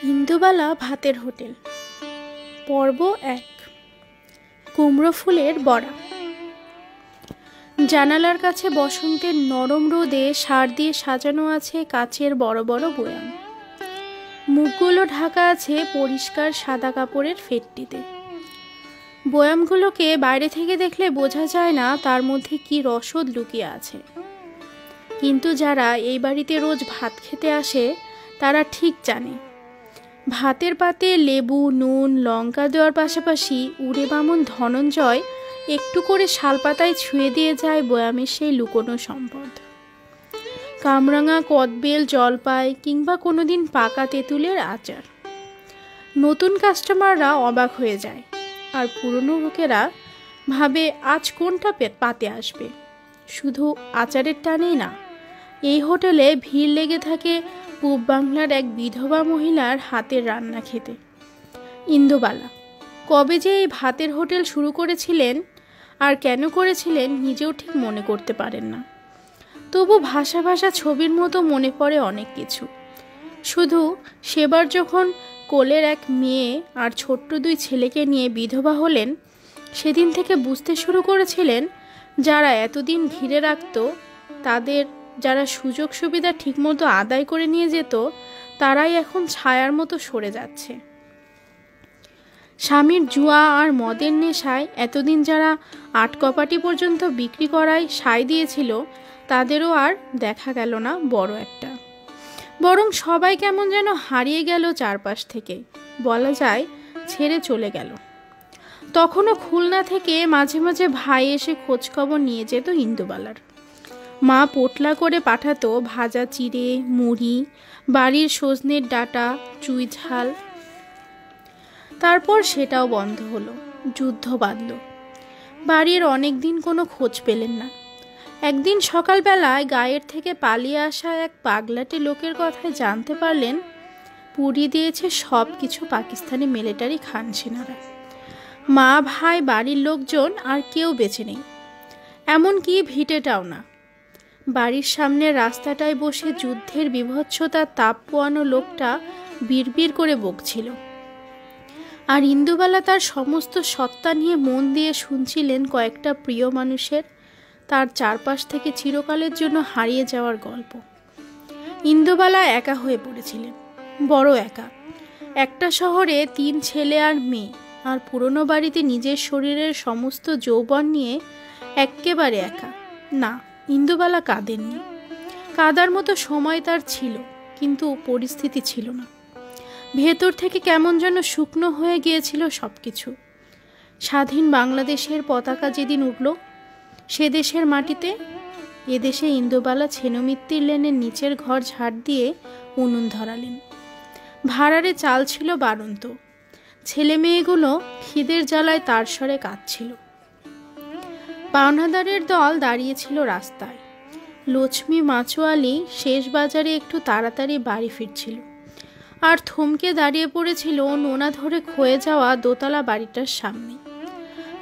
ইন্দুবালা ভাতের হোটেল পর্ব 1। কুমড়ো ফুলের বড়া। জানালার কাছে বসন্তের নরম রোদে সার দিয়ে সাজানো আছে কাচের বড় বড় বয়াম। মুখগুলো ঢাকা আছে পরিষ্কার সাদা কাপড়ের ফেটটিতে। বয়ামগুলোকে বাইরে থেকে দেখলে বোঝা যায় না তার মধ্যে কি রসদ লুকিয়ে আছে, কিন্তু যারা এই বাড়িতে রোজ ভাত খেতে আসে তারা ঠিক জানে ভাতের পাতে লেবু, নুন, লঙ্কা দেওয়ার পাশাপাশি উড়ে বামন ধনঞ্জয় একটু করে শালপাতায় ছুঁয়ে দিয়ে যায় বয়ামের সেই লুকোনো সম্পদ। কামরাঙা, কদবেল, জলপাই কিংবা কোনোদিন পাকা তেঁতুলের আচার। নতুন কাস্টমাররা অবাক হয়ে যায়, আর পুরনো লোকেরা ভাবে আজ কোনটা পাতে আসবে। শুধু আচারের টানেই না, এই হোটেলে ভিড় লেগে থাকে পূব বাংলার এক বিধবা মহিলার হাতের রান্না খেতে। ইন্দুবালা কবে যে এই ভাতের হোটেল শুরু করেছিলেন আর কেন করেছিলেন নিজেও ঠিক মনে করতে পারেন না। তবু ভাষা ভাষা ছবির মতো মনে পড়ে অনেক কিছু। শুধু সেবার যখন কোলের এক মেয়ে আর ছোট্ট 2 ছেলেকে নিয়ে বিধবা হলেন, সেদিন থেকে বুঝতে শুরু করেছিলেন যারা এতদিন ঘিরে রাখত, তাদের যারা সুযোগ সুবিধা ঠিকমতো আদায় করে নিয়ে যেত, তারাই এখন ছায়ার মতো সরে যাচ্ছে। স্বামীর জুয়া আর মদের নেশায় এতদিন যারা 8 কপাটি পর্যন্ত বিক্রি করায় সায় দিয়েছিল, তাদেরও আর দেখা গেল না বড় একটা। বরং সবাই কেমন যেন হারিয়ে গেল চারপাশ থেকে, বলা যায় ছেড়ে চলে গেল। তখনও খুলনা থেকে মাঝে মাঝে ভাই এসে খোঁজখবর নিয়ে যেত ইন্দুবালার। মা পোটলা করে পাঠাতো ভাজা চিড়ে, মুড়ি, বাড়ির সজনের ডাঁটা, চুই ঝাল। তারপর সেটাও বন্ধ হলো, যুদ্ধ বাঁধল। বাড়ির অনেক দিন কোনো খোঁজ পেলেন না। একদিন সকালবেলায় গায়ের থেকে পালিয়ে আসা এক পাগলাটে লোকের কথায় জানতে পারলেন পুড়িয়ে দিয়েছে সব কিছু পাকিস্তানি মিলিটারি খান সেনারা। মা, ভাই, বাড়ির লোকজন আর কেউ বেঁচে নেই, এমনকি ভিটেটাও না। বাড়ির সামনের রাস্তাটায় বসে যুদ্ধের বিভৎসতার তাপ পোয়ানো লোকটা বিড়বিড় করে বকছিল, আর ইন্দুবালা তার সমস্ত সত্তা নিয়ে মন দিয়ে শুনছিলেন কয়েকটা প্রিয় মানুষের, তার চারপাশ থেকে চিরকালের জন্য হারিয়ে যাওয়ার গল্প। ইন্দুবালা একা হয়ে পড়েছিলেন, বড় একা। একটা শহরে 3 ছেলে আর মেয়ে, আর পুরনো বাড়িতে নিজের শরীরের সমস্ত যৌবন নিয়ে এক্কেবারে একা। না, ইন্দুবালা কাঁদেননি। কাঁদার মতো সময় তার ছিল, কিন্তু পরিস্থিতি ছিল না। ভেতর থেকে কেমন যেন শুকনো হয়ে গিয়েছিল সবকিছু। স্বাধীন বাংলাদেশের পতাকা যেদিন উঠল সে দেশের মাটিতে, এদেশে ইন্দুবালা ছেনমিত্তির লেনের নিচের ঘর ঝাড় দিয়ে উনুন ধরালেন। ভাড়ারে চাল ছিল বাড়ন্ত। ছেলে মেয়েগুলো খিদের জ্বালায় তার স্বরে কাঁদছিল। পাওনাদারের দল দাঁড়িয়েছিল রাস্তায়। লক্ষ্মী মাচোয়ালি শেষ বাজারে একটু তাড়াতাড়ি বাড়ি ফিরছিল, আর থমকে দাঁড়িয়ে পড়েছিল নোনা ধরে ক্ষয়ে যাওয়া দোতলা বাড়িটার সামনে।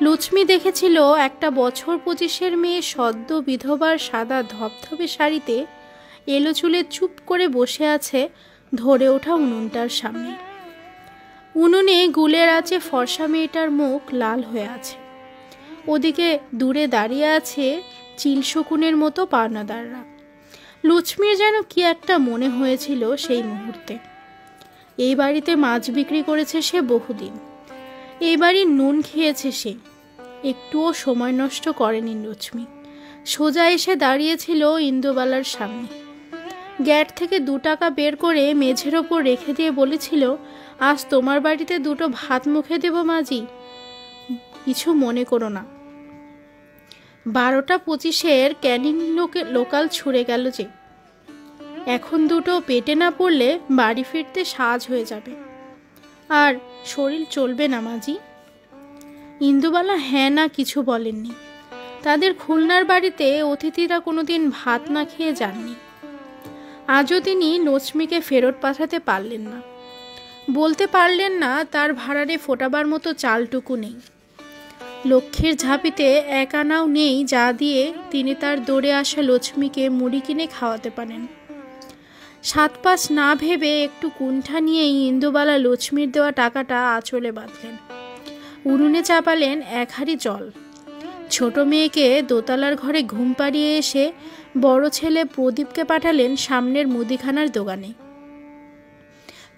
লক্ষ্মী দেখেছিল একটা বছর 25-এর মেয়ে সদ্য বিধবার সাদা ধবধবে শাড়িতে এলো চুলে চুপ করে বসে আছে ধরে ওঠা উনুনটার সামনে। উনুনে গুলের আছে ফর্সা মেয়েটার মুখ লাল হয়ে আছে। ওদিকে দূরে দাঁড়িয়ে আছে চিল শকুনের মতো পাওনাদাররা। লক্ষ্মীর যেন কি একটা মনে হয়েছিল সেই মুহূর্তে। এই বাড়িতে মাছ বিক্রি করেছে সে বহুদিন, এই বাড়ির নুন খেয়েছে সে, একটুও সময় নষ্ট করেনি লক্ষ্মী। সোজা এসে দাঁড়িয়েছিল ইন্দুবালার সামনে। গ্যাট থেকে 2 টাকা বের করে মেঝের ওপর রেখে দিয়ে বলেছিল, আজ তোমার বাড়িতে 2টো ভাত মুখে দেব মাঝি, কিছু মনে করো না। 12টা 25-এর ক্যানিং লোকাল ছুড়ে গেল যে, এখন 2টো পেটে না পড়লে বাড়ি ফিরতে সাজ হয়ে যাবে, আর শরীর চলবে না মাঝি। ইন্দুবালা হ্যাঁ না কিছু বলেননি। তাদের খুলনার বাড়িতে অতিথিরা কোনোদিন ভাত না খেয়ে যাননি। আজও তিনি লক্ষ্মীকে ফেরত পাঠাতে পারলেন না। বলতে পারলেন না তার ভাড়ারে ফোটাবার মতো চালটুকু নেই। লক্ষ্মীর ঝাঁপিতে 1 আনাও নেই যা দিয়ে তিনি তার দৌড়ে আসা লক্ষ্মীকে মুড়ি কিনে খাওয়াতে পারেন। সাত পাঁচ না ভেবে একটু কুণ্ঠা নিয়েই ইন্দুবালা লক্ষ্মীর দেওয়া টাকাটা আঁচলে বাঁধলেন। উনুনে চাপালেন এক হাঁড়ি জল। ছোট মেয়েকে দোতলার ঘরে ঘুম পাড়িয়ে এসে বড় ছেলে প্রদীপকে পাঠালেন সামনের মুদিখানার দোকানে।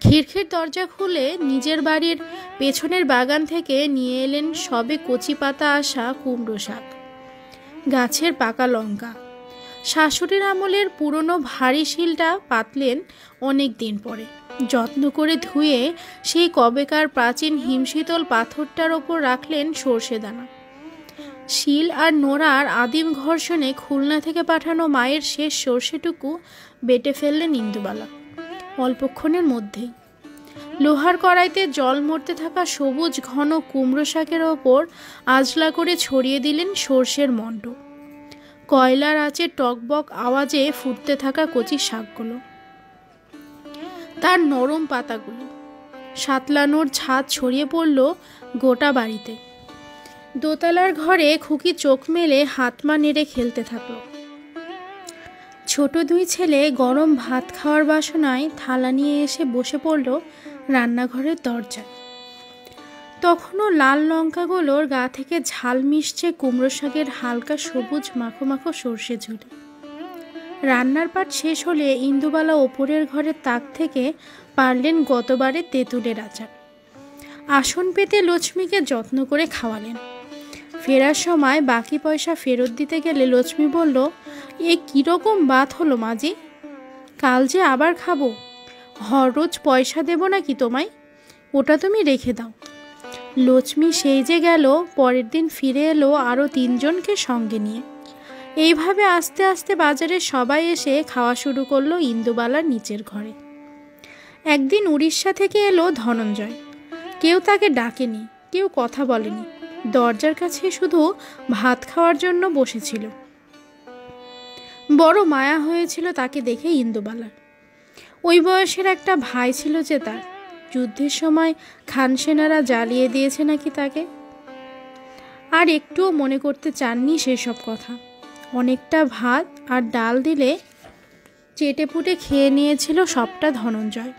খিড়খিড় দরজা খুলে নিজের বাড়ির পেছনের বাগান থেকে নিয়ে এলেন সবে কচি পাতা আসা কুমড়ো শাক, গাছের পাকা লঙ্কা। শাশুড়ির আমলের পুরনো ভারী শিলটা পাতলেন অনেক দিন পরে। যত্ন করে ধুয়ে সেই কবেকার প্রাচীন হিমশীতল পাথরটার ওপর রাখলেন সর্ষে দানা। শিল আর নোড়ার আদিম ঘর্ষণে খুলনা থেকে পাঠানো মায়ের শেষ সর্ষেটুকু বেটে ফেললেন ইন্দুবালা অল্পক্ষণের মধ্যেই। লোহার কড়াইতে জল মরতে থাকা সবুজ ঘন কুমড়ো শাকের ওপর আজলা করে ছড়িয়ে দিলেন সর্ষের মণ্ড। কয়লার আঁচে টকবক আওয়াজে ফুটতে থাকা কচি শাকগুলো, তার নরম পাতাগুলো সাতলানোর ছাদ ছড়িয়ে পড়ল গোটা বাড়িতে। দোতলার ঘরে খুকি চোখ মেলে হাতমা নেড়ে খেলতে থাকলো। ছোট দুই ছেলে গরম ভাত খাওয়ার বাসনায় থালা নিয়ে এসে বসে পড়ল রান্নাঘরের দরজায়। তখনও লাল লঙ্কাগুলোর গা থেকে ঝাল মিশছে কুমড়ো শাকের হালকা সবুজ মাখো মাখো সর্ষে ঝুড়ি। রান্নার পাট শেষ হলে ইন্দুবালা ওপরের ঘরের তাক থেকে পারলেন গতবারের তেঁতুলের আচার। আসন পেতে লক্ষ্মীকে যত্ন করে খাওয়ালেন। ফেরার সময় বাকি পয়সা ফেরত দিতে গেলে লক্ষ্মী বলল, এ কীরকম বাত হলো মাজি? কাল যে আবার খাবো, হররোজ পয়সা দেব নাকি তোমায়? ওটা তুমি রেখে দাও। লক্ষ্মী সেই যে গেল, পরের দিন ফিরে এলো আরও 3 জনকে সঙ্গে নিয়ে। এইভাবে আস্তে আস্তে বাজারে সবাই এসে খাওয়া শুরু করলো ইন্দুবালার নিচের ঘরে। একদিন উড়িষ্যা থেকে এলো ধনঞ্জয়। কেউ তাকে ডাকেনি, কেউ কথা বলেনি, দরজার কাছে শুধু ভাত খাওয়ার জন্য বসেছিল। বড় মায়া হয়েছিল তাকে দেখে ইন্দুবালার। ওই বয়সের একটা ভাই ছিল যে তার, যুদ্ধের সময় খান সেনারা জ্বালিয়ে দিয়েছে নাকি তাকে। আর একটুও মনে করতে চাননি সেসব কথা। অনেকটা ভাত আর ডাল দিলে চেটেপুটে খেয়ে নিয়েছিল সবটা ধনঞ্জয়।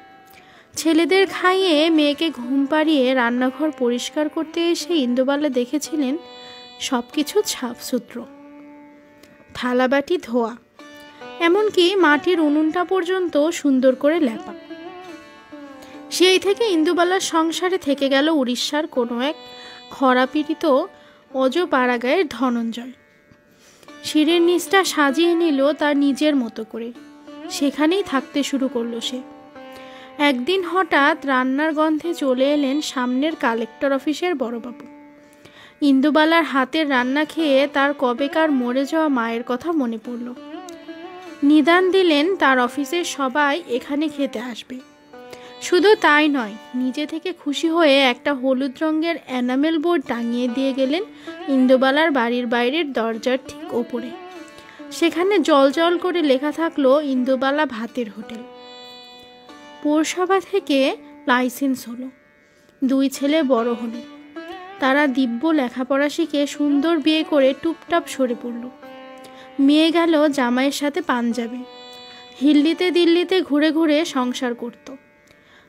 ছেলেদের খাইয়ে মেয়েকে ঘুম পাড়িয়ে রান্নাঘর পরিষ্কার করতে এসে ইন্দুবালা দেখেছিলেন সব কিছু সাফসুতরো, থালাবাটি ধোয়া, এমনকি মাটির উনুনটা পর্যন্ত সুন্দর করে লেপা। সেই থেকে ইন্দুবালার সংসারে থেকে গেল উড়িষ্যার কোনো এক খরাপীড়িত অজপাড়াগায়ের ধনঞ্জয়। শিরের নিচটা সাজিয়ে নিল তার নিজের মতো করে, সেখানেই থাকতে শুরু করলো সে। একদিন হঠাৎ রান্নার গন্ধে চলে এলেন সামনের কালেক্টর অফিসের বড়বাবু। ইন্দুবালার হাতের রান্না খেয়ে তার কবেকার মরে যাওয়া মায়ের কথা মনে পড়ল। নিদান দিলেন তার অফিসের সবাই এখানে খেতে আসবে। শুধু তাই নয়, নিজে থেকে খুশি হয়ে একটা হলুদ রঙের এনামেল বোর্ড টাঙিয়ে দিয়ে গেলেন ইন্দুবালার বাড়ির বাইরের দরজার ঠিক ওপরে। সেখানে জল জল করে লেখা থাকলো ইন্দুবালা ভাতের হোটেল। পৌরসভা থেকে লাইসেন্স হলো, 2 ছেলে বড় হলো। তারা দিব্য লেখাপড়া শিখে সুন্দর বিয়ে করে টুপটাপ সরে পড়ল। মেয়ে গেল জামাইয়ের সাথে পাঞ্জাবে, হিল্লিতে দিল্লিতে ঘুরে ঘুরে সংসার করত।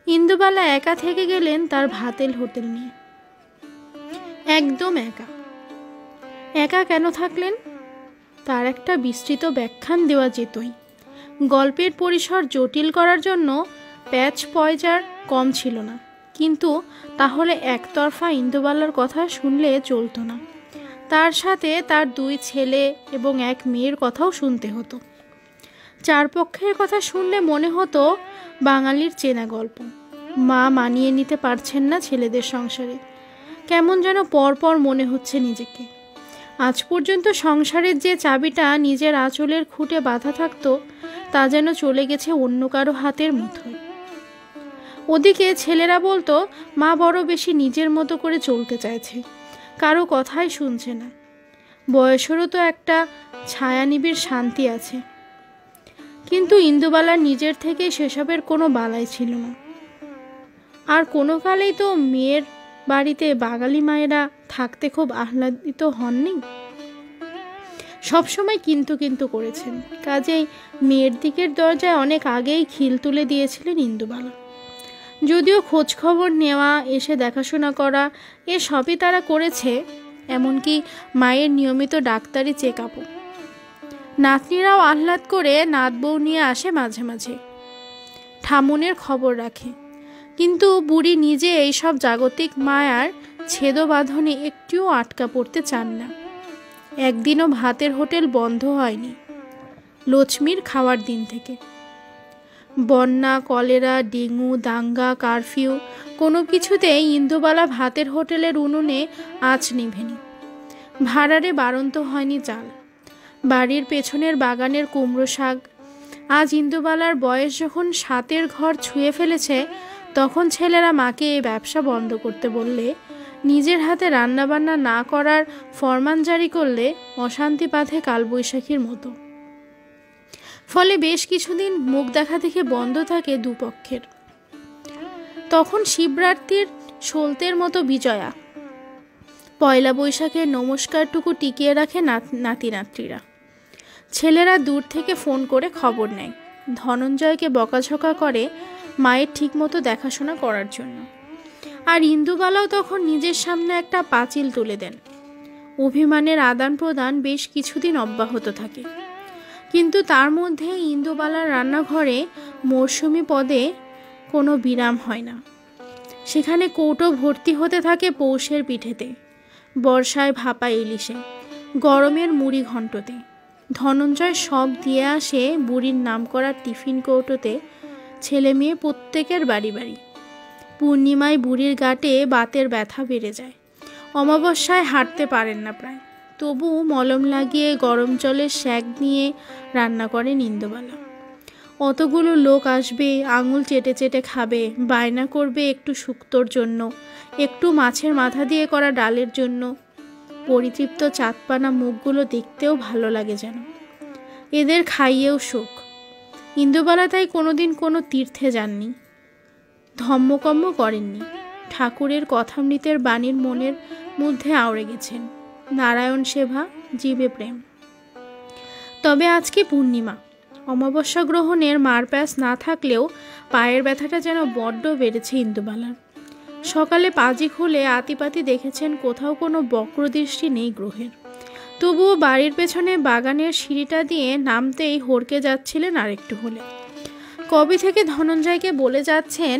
ইন্দুবালা একা থেকে গেলেন তার ভাতের হোটেল নিয়ে। একদম একা। একা কেন থাকলেন তার একটা বিস্তৃত ব্যাখ্যান দেওয়া যেতই। গল্পের পরিসর জটিল করার জন্য প্যাচ পয়জার কম ছিল না, কিন্তু তাহলে একতরফা ইন্দুবালার কথা শুনলে চলতো না। তার সাথে তার 2 ছেলে এবং 1 মেয়ের কথাও শুনতে হতো। 4 পক্ষের কথা শুনলে মনে হতো বাঙালির চেনা গল্প। মা মানিয়ে নিতে পারছেন না ছেলেদের সংসারে, কেমন যেন পরপর মনে হচ্ছে নিজেকে। আজ পর্যন্ত সংসারের যে চাবিটা নিজের আঁচলের খুঁটে বাঁধা থাকতো, তা যেন চলে গেছে অন্য কারো হাতের মুঠোয়। ওদিকে ছেলেরা বলতো মা বড় বেশি নিজের মতো করে চলতে চাইছে, কারো কথাই শুনছে না। বয়সেরও তো একটা ছায়ানিবিড় শান্তি আছে। কিন্তু ইন্দুবালার নিজের থেকে সেসবের কোনো বালাই ছিল না। আর কোনো কালেই তো মেয়ের বাড়িতে বাঙালি মায়েরা থাকতে খুব আহ্লাদিত হননি। সবসময় কিন্তু কিন্তু করেছেন, কাজেই মেয়ের দিকের দরজায় অনেক আগেই খিল তুলে দিয়েছিলেন ইন্দুবালা। যদিও খোঁজ খবর নেওয়া, এসে দেখাশোনা করা, সবই তারা করেছে, এমনকি মায়ের নিয়মিত ডাক্তারি চেক আপও। নাতনিরাও আহ্লাদ করে নাত বউ নিয়ে আসে মাঝে মাঝে, ঠামুনের খবর রাখে। কিন্তু বুড়ি নিজে এইসব জাগতিক মায়ার ছেদবাঁধনে একটুও আটকা পড়তে চান না। একদিনও ভাতের হোটেল বন্ধ হয়নি লক্ষ্মীর খাওয়ার দিন থেকে। বন্যা, কলেরা, ডেঙ্গু, দাঙ্গা, কারফিউ, কোনো কিছুতেই ইন্দুবালা ভাতের হোটেলের উনুনে আঁচ নিভেনি। ভাড়ারে বাড়ন্ত হয়নি চাল। বাড়ির পেছনের বাগানের কুমড়ো শাক। আজ ইন্দুবালার বয়স যখন 7-এর ঘর ছুঁয়ে ফেলেছে, তখন ছেলেরা মাকে এই ব্যবসা বন্ধ করতে বললে, নিজের হাতে রান্নাবান্না না করার ফরমান জারি করলে অশান্তি বাঁধে কালবৈশাখীর মতো। ফলে বেশ কিছুদিন মুখ দেখা দেখে বন্ধ থাকে দুপক্ষের। তখন শিবরাত্রির সলতের মতো বিজয়া, পয়লা বৈশাখের নমস্কারটুকু টিকিয়ে রাখে নাতি নাতনিরা। ছেলেরা দূর থেকে ফোন করে খবর নেয়, ধনঞ্জয়কে বকাঝকা করে মায়ের ঠিকমতো দেখাশোনা করার জন্য। আর ইন্দুবালাও তখন নিজের সামনে একটা পাঁচিল তুলে দেন। অভিমানের আদান প্রদান বেশ কিছুদিন অব্যাহত থাকে, কিন্তু তার মধ্যে ইন্দুবালার রান্নাঘরে মরশুমি পদে কোনো বিরাম হয় না। সেখানে কৌটো ভর্তি হতে থাকে পৌষের পিঠেতে, বর্ষায় ভাপা ইলিশে, গরমের মুড়ি ঘণ্টতে। ধনঞ্জয় সব দিয়ে আসে বুড়ির নাম করা টিফিন কৌটোতে, ছেলে মেয়ে প্রত্যেকের বাড়ি বাড়ি। পূর্ণিমায় বুড়ির গাঁটে বাতের ব্যথা বেড়ে যায়, অমাবস্যায় হাঁটতে পারেন না প্রায়, তবু মলম লাগিয়ে গরম জলের শ্যাক নিয়ে রান্না করেন ইন্দুবালা। অতগুলো লোক আসবে, আঙুল চেটে চেটে খাবে, বায়না করবে একটু শুক্তোর জন্য, একটু মাছের মাথা দিয়ে করা ডালের জন্য। পরিতৃপ্ত চাঁদপানা মুখগুলো দেখতেও ভালো লাগে যেন। এদের খাইয়েও সুখ। ইন্দুবালা তাই কোনোদিন কোনো তীর্থে যাননি, ধম্মকম্ম করেননি। ঠাকুরের কথামৃতের বাণীর মনের মধ্যে আওড়ে গেছেন, নারায়ণ সেবা, জীবে প্রেম। তবে আজকে পূর্ণিমা, অমাবস্যা গ্রহণের মারপ্যাচ না থাকলেও পায়ের ব্যথাটা যেন বড্ড বেড়েছে ইন্দুবালার। সকালে পাজি খুলে আতিপাতি দেখেছেন কোথাও কোনো বক্রদৃষ্টি নেই গ্রহের। তবুও বাড়ির পেছনে বাগানের সিঁড়িটা দিয়ে নামতেই হড়কে যাচ্ছিলেন আরেকটু হলে। কবে থেকে ধনঞ্জয়কে বলে যাচ্ছেন,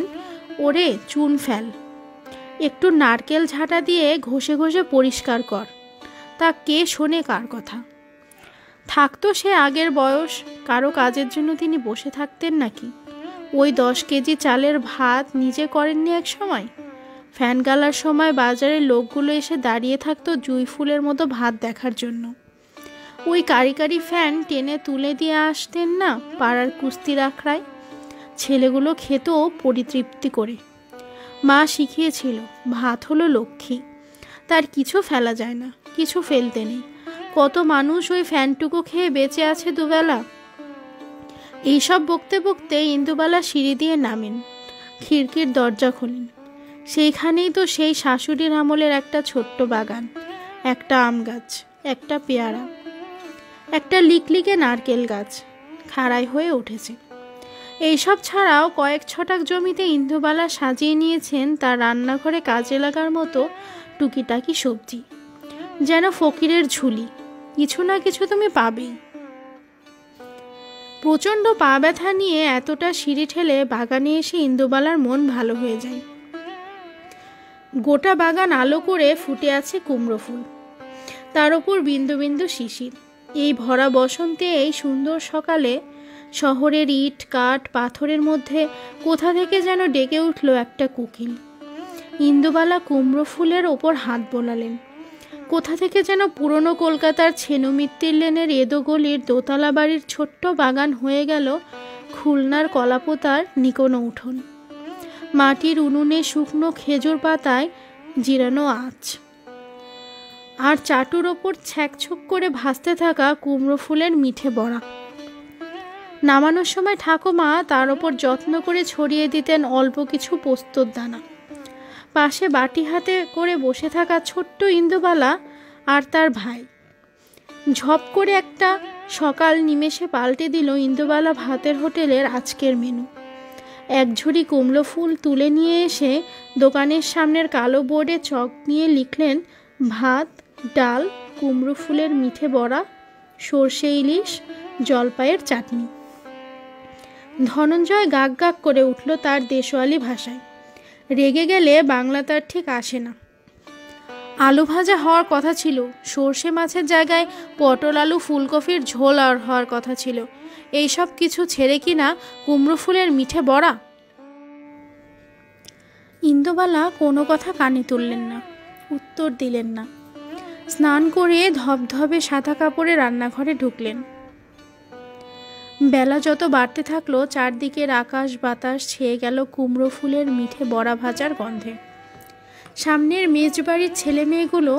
ওরে চুন ফেল, একটু নারকেল ঝাঁটা দিয়ে ঘষে ঘষে পরিষ্কার কর। তা কে শোনে কার কথা? থাকতো সে আগের বয়স, কারো কাজের জন্য তিনি বসে থাকতেন নাকি? ওই 10 কেজি চালের ভাত নিজে করেননি এক সময়? ফ্যান গালার সময় বাজারের লোকগুলো এসে দাঁড়িয়ে থাকতো জুই ফুলের মতো ভাত দেখার জন্য। ওই কারি কারি ফ্যান টেনে তুলে দিয়ে আসতেন না পাড়ার কুস্তির আখড়ায়? ছেলেগুলো খেত পরিতৃপ্তি করে। মা শিখিয়েছিল, ভাত হলো লক্ষ্মী, তার কিছু ফেলা যায় না, কিছু ফেলতে নেই। কত মানুষ ওই ফ্যানটুকু খেয়ে বেঁচে আছে দুবেলা। এইসব বকতে বকতে ইন্দুবালা সিঁড়ি দিয়ে নামেন, খিড়কির দরজা খোলেন। সেইখানেই তো সেই শাশুড়ির আমলের একটা ছোট্ট বাগান, একটা আম গাছ, একটা পেয়ারা, একটা লিকলিকে নারকেল গাছ খাড়াই হয়ে উঠেছে। এইসব ছাড়াও কয়েক ছটাক জমিতে ইন্দুবালা সাজিয়ে নিয়েছেন তার রান্নাঘরে কাজে লাগার মতো টুকিটাকি সবজি। যেন ফকিরের ঝুলি, কিছু না কিছু তুমি পাবেই। প্রচণ্ড পা ব্যথা নিয়ে এতটা সিঁড়ি ঠেলে বাগানে এসে ইন্দুবালার মন ভালো হয়ে যায়। গোটা বাগান আলো করে ফুটে আছে কুমড়ো ফুল, তার ওপর বিন্দু বিন্দু শিশির। এই ভরা বসন্তে, এই সুন্দর সকালে শহরের ইট কাঠ পাথরের মধ্যে কোথা থেকে যেন ডেকে উঠল একটা কোকিল। ইন্দুবালা কুমড়ো ফুলের ওপর হাত বোলালেন। কোথা থেকে যেন পুরনো কলকাতার ছেনুমিত্তির লেনের এদোগলির দোতলা বাড়ির ছোট্ট বাগান হয়ে গেল খুলনার কলাপোতার নিকোনো উঠোন। মাটির উনুনে শুকনো খেজুর পাতায় জিরানো আঁচ, আর চাটুর ওপর ছ্যাঁকছুক করে ভাসতে থাকা কুমড়ো ফুলের মিঠে বড়া। নামানোর সময় ঠাকুমা তার ওপর যত্ন করে ছড়িয়ে দিতেন অল্প কিছু পোস্তর দানা। পাশে বাটি হাতে করে বসে থাকা ছোট্ট ইন্দুবালা আর তার ভাই। ঝপ করে একটা সকাল নিমেষে পাল্টে দিল ইন্দুবালা ভাতের হোটেলের আজকের মেনু। এক ঝুড়ি কুমড়ো ফুল তুলে নিয়ে এসে দোকানের সামনের কালো বোর্ডে চক নিয়ে লিখলেন ভাত, ডাল, কুমড়ো ফুলের মিঠে বড়া, সর্ষে ইলিশ, জলপাইয়ের চাটনি। ধনঞ্জয় গাক গাক করে উঠল তার দেশওয়ালি ভাষায়। রেগে গেলে বাংলা তার ঠিক আসে না। আলু ভাজা হওয়ার কথা ছিল, সর্ষে মাছের জায়গায় পটল আলু ফুলকপির ঝোল আর হওয়ার কথা ছিল। এইসব কিছু ছেড়ে কিনা কুমড়ো ফুলের মিঠে বড়া। ইন্দুবালা কোনো কথা কানে তুললেন না, উত্তর দিলেন না। স্নান করে ধবধবে সাদা কাপড়ে রান্নাঘরে ঢুকলেন। বেলা যত বাড়তে থাকলো চারদিকের আকাশ বাতাস ছেয়ে গেল কুমড়ো ফুলের মিঠে বড়া ভাজার গন্ধে। সামনের মেজবাড়ির ছেলে মেয়েগুলো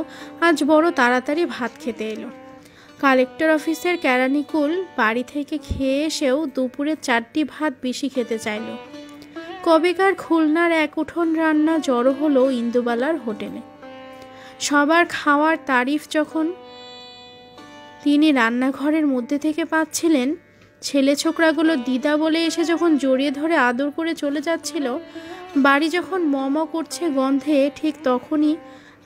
আজ বড় তাড়াতাড়ি ভাত খেতে এলো। কালেক্টর অফিসের কেরানিকুল বাড়ি থেকে খেয়ে এসেও দুপুরে 4টি ভাত বেশি খেতে চাইল। কবেকার খুলনার এক উঠোন রান্না জড়ো হলো ইন্দুবালার হোটেলে। সবার খাওয়ার তারিফ যখন তিনি রান্নাঘরের মধ্যে থেকে পাচ্ছিলেন, ছেলে ছোকরাগুলো দিদা বলে এসে যখন জড়িয়ে ধরে আদর করে চলে যাচ্ছিল, বাড়ি যখন মম করছে গন্ধে, ঠিক তখনই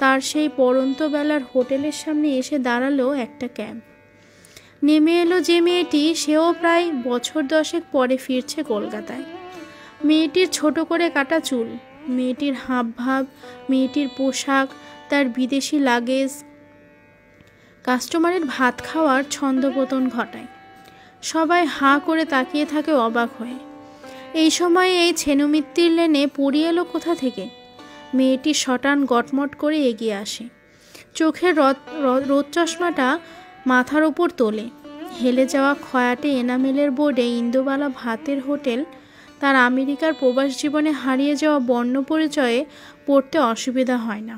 তার সেই পড়ন্ত বেলার হোটেলের সামনে এসে দাঁড়ালো একটা ক্যাব। নেমে এলো যে মেয়েটি, সেও প্রায় বছর 10 পরে ফিরছে কলকাতায়। মেয়েটির ছোট করে কাটা চুল, মেয়েটির হাবভাব, মেয়েটির পোশাক, তার বিদেশি লাগেজ কাস্টমারের ভাত খাওয়ার ছন্দপতন ঘটায়। সবাই হাঁ করে তাকিয়ে থাকে অবাক হয়ে। এই সময় এই ছেনুমিত্তির লেনে পড়িয়ে এলো কোথা থেকে? মেয়েটি শটান গটমট করে এগিয়ে আসে, চোখের রোদ চশমাটা মাথার ওপর তোলে। হেলে যাওয়া খয়াটে এনামেলের বোর্ডে ইন্দুবালা ভাতের হোটেল তার আমেরিকার প্রবাস জীবনে হারিয়ে যাওয়া বর্ণ পরিচয়ে পড়তে অসুবিধা হয় না।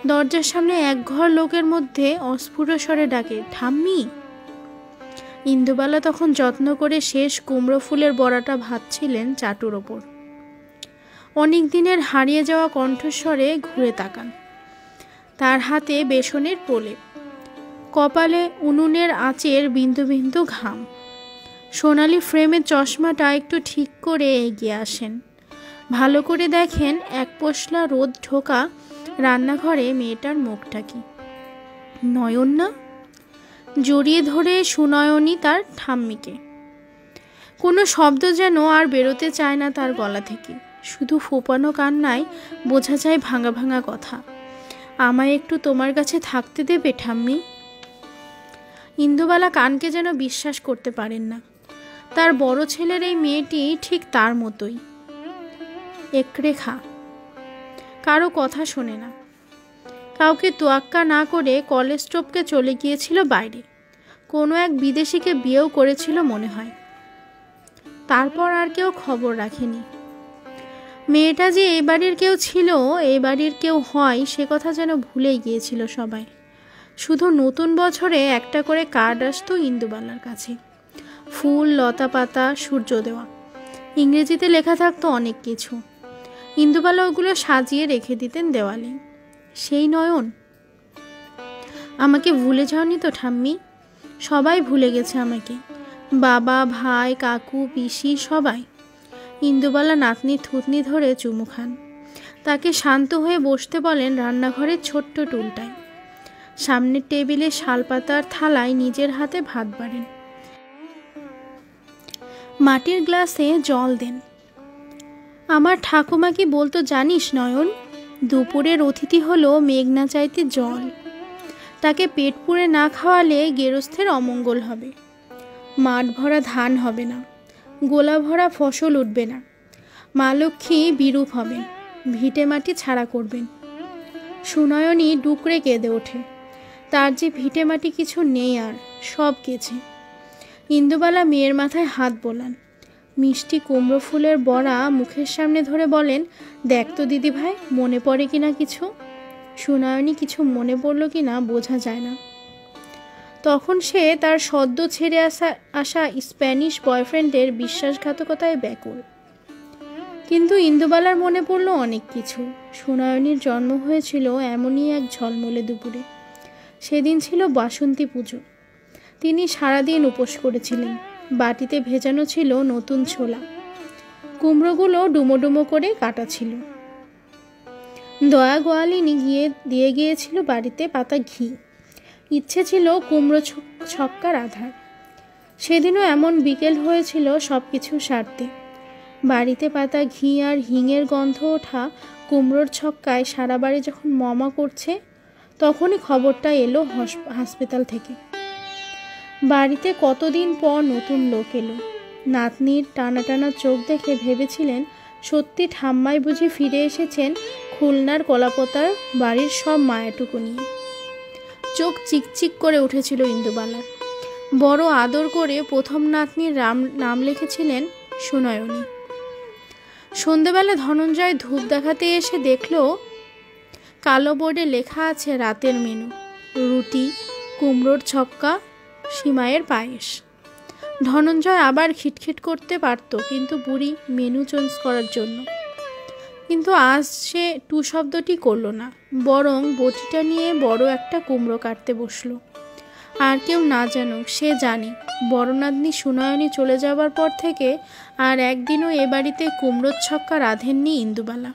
দরজার সামনে একঘর লোকের মধ্যে অস্ফুট স্বরে ডাকে, ঠাম্মি। ইন্দুবালা তখন যত্ন করে শেষ কুমড়ো ফুলের বড়াটা ভাজছিলেন চাটুর ওপর। অনেক দিনের হারিয়ে যাওয়া কণ্ঠস্বরে ঘুরে তাকান। তার হাতে বেসনের প্রলেপ, কপালে উনুনের আঁচের বিন্দু বিন্দু ঘাম। সোনালি ফ্রেমের চশমাটা একটু ঠিক করে এগিয়ে আসেন। ভালো করে দেখেন এক পশলা রোদ ঢোকা রান্নাঘরে মেয়েটার মুখটা কি? নয়ন না? জড়িয়ে ধরে সুনয়নী তার ঠাম্মিকে। কোনো শব্দ যেন আর বেরোতে চায় না তার গলা থেকে, শুধু ফোপানো কান্নায় বোঝা যায় ভাঙা ভাঙা কথা। আমায় একটু তোমার কাছে থাকতে দেবে ঠাম্মি? ইন্দুবালা কানকে যেন বিশ্বাস করতে পারেন না। তার বড় ছেলের এই মেয়েটি ঠিক তার মতোই, একরেখা, কারো কথা শোনে না। কাউকে তোয়াক্কা না করে কলেজ টপকে চলে গিয়েছিল বাইরে, কোনো এক বিদেশিকে বিয়েও করেছিল মনে হয়। তারপর আর কেউ খবর রাখেনি। মেয়েটা যে এই বাড়ির কেউ ছিল, এই বাড়ির কেউ হয়, সে কথা যেন ভুলেই গিয়েছিল সবাই। শুধু নতুন বছরে একটা করে কার্ড আসতো ইন্দুবালার কাছে, ফুল, লতা পাতা, সূর্য দেওয়া। ইংরেজিতে লেখা থাকতো অনেক কিছু। ইন্দুবালা ওগুলো সাজিয়ে রেখে দিতেন দেওয়ালে। সেই নয়ন, আমাকে ভুলে যাওনি তো ঠাম্মি? সবাই ভুলে গেছে আমাকে, বাবা, ভাই, কাকু, পিসি, সবাই। ইন্দুবালা নাতনি থুতনি ধরে চুমু খান। তাকে শান্ত হয়ে বসতে বলেন রান্নাঘরের ছোট্ট টুলটায়। সামনের টেবিলে শালপাতার থালায় নিজের হাতে ভাত বাড়েন। মাটির গ্লাসে জল দেন। আমার ঠাকুমা কি বলতো জানিস নয়ন? দুপুরের অতিথি হলো মেঘনা চাইতে জল। তাকে পেট পুড়ে না খাওয়ালে গেরস্থের অমঙ্গল হবে। মাঠ ভরা ধান হবে না, গোলা ভরা ফসল উঠবে না। মা লক্ষ্মী বিরূপ হবেন, ভিটে মাটি ছাড়া করবেন। সুনয়নী ডুকরে কেঁদে ওঠে। তার যে ভিটে মাটি কিছু নেই, আর সব গেছে। ইন্দুবালা মেয়ের মাথায় হাত বোলান। মিষ্টি কুমড়ো ফুলের বড়া মুখের সামনে ধরে বলেন, দেখ তো দিদি ভাই, মনে পড়ে কিনা কিছু? সুনয়নী কিছু মনে পড়ল কিনা বোঝা যায় না। তখন সে তার সদ্য ছেড়ে আসা স্প্যানিশ বয়ফ্রেন্ডের বিশ্বাসঘাতকতায় ব্যাকুল। কিন্তু ইন্দুবালার মনে পড়ল অনেক কিছু। সুনয়নীর জন্ম হয়েছিল এমনই এক ঝলমলে দুপুরে। সেদিন ছিল বাসন্তী পুজো। তিনি সারাদিন উপোস করেছিলেন। বাটিতে ভেজানো ছিল নতুন ছোলা, কুমড়োগুলো ডুমো ডুমো করে কাটা ছিল। দয়া গোয়ালিনী দিয়ে গিয়েছিল বাড়িতে পাতা ঘি। ইচ্ছে ছিল কুমড়ো ছক্কা রাঁধার। সেদিনও এমন বিকেল হয়েছিল সব কিছু সারতে। বাড়িতে পাতা ঘি আর হিঙের গন্ধ ওঠা কুমড়োর ছক্কায় সারা বাড়ি যখন মমা করছে, তখনই খবরটা এলো হাসপাতাল থেকে। বাড়িতে কতদিন পর নতুন লোক এলো। নাতনির টানা টানা চোখ দেখে ভেবেছিলেন সত্যি ঠাম্মাই বুঝি ফিরে এসেছেন খুলনার কলাপতার বাড়ির সব মায়াটুকু নিয়ে। চোখ চিকচিক করে উঠেছিল ইন্দুবালার। বড় আদর করে প্রথম নাতনির নাম লিখেছিলেন সুনয়নী। সন্ধেবেলা ধনঞ্জয় ধূপ দেখাতে এসে দেখল কালো বোর্ডে লেখা আছে রাতের মেনু: রুটি, কুমড়োর ছক্কা, সিমাইয়ের পায়েস। ধনঞ্জয় আবার খিটখিট করতে পারত, কিন্তু বুড়ি মেনু চেঞ্জ করার জন্য। কিন্তু আজ সে টু শব্দটি করল না, বরং বটিটা নিয়ে বড় একটা কুমড়ো কাটতে বসলো। আর কেউ না জানুক, সে জানে বড় নাতনি সুনয়নী চলে যাবার পর থেকে আর একদিনও এ বাড়িতে কুমড়োর ছক্কা রাঁধেননি ইন্দুবালা।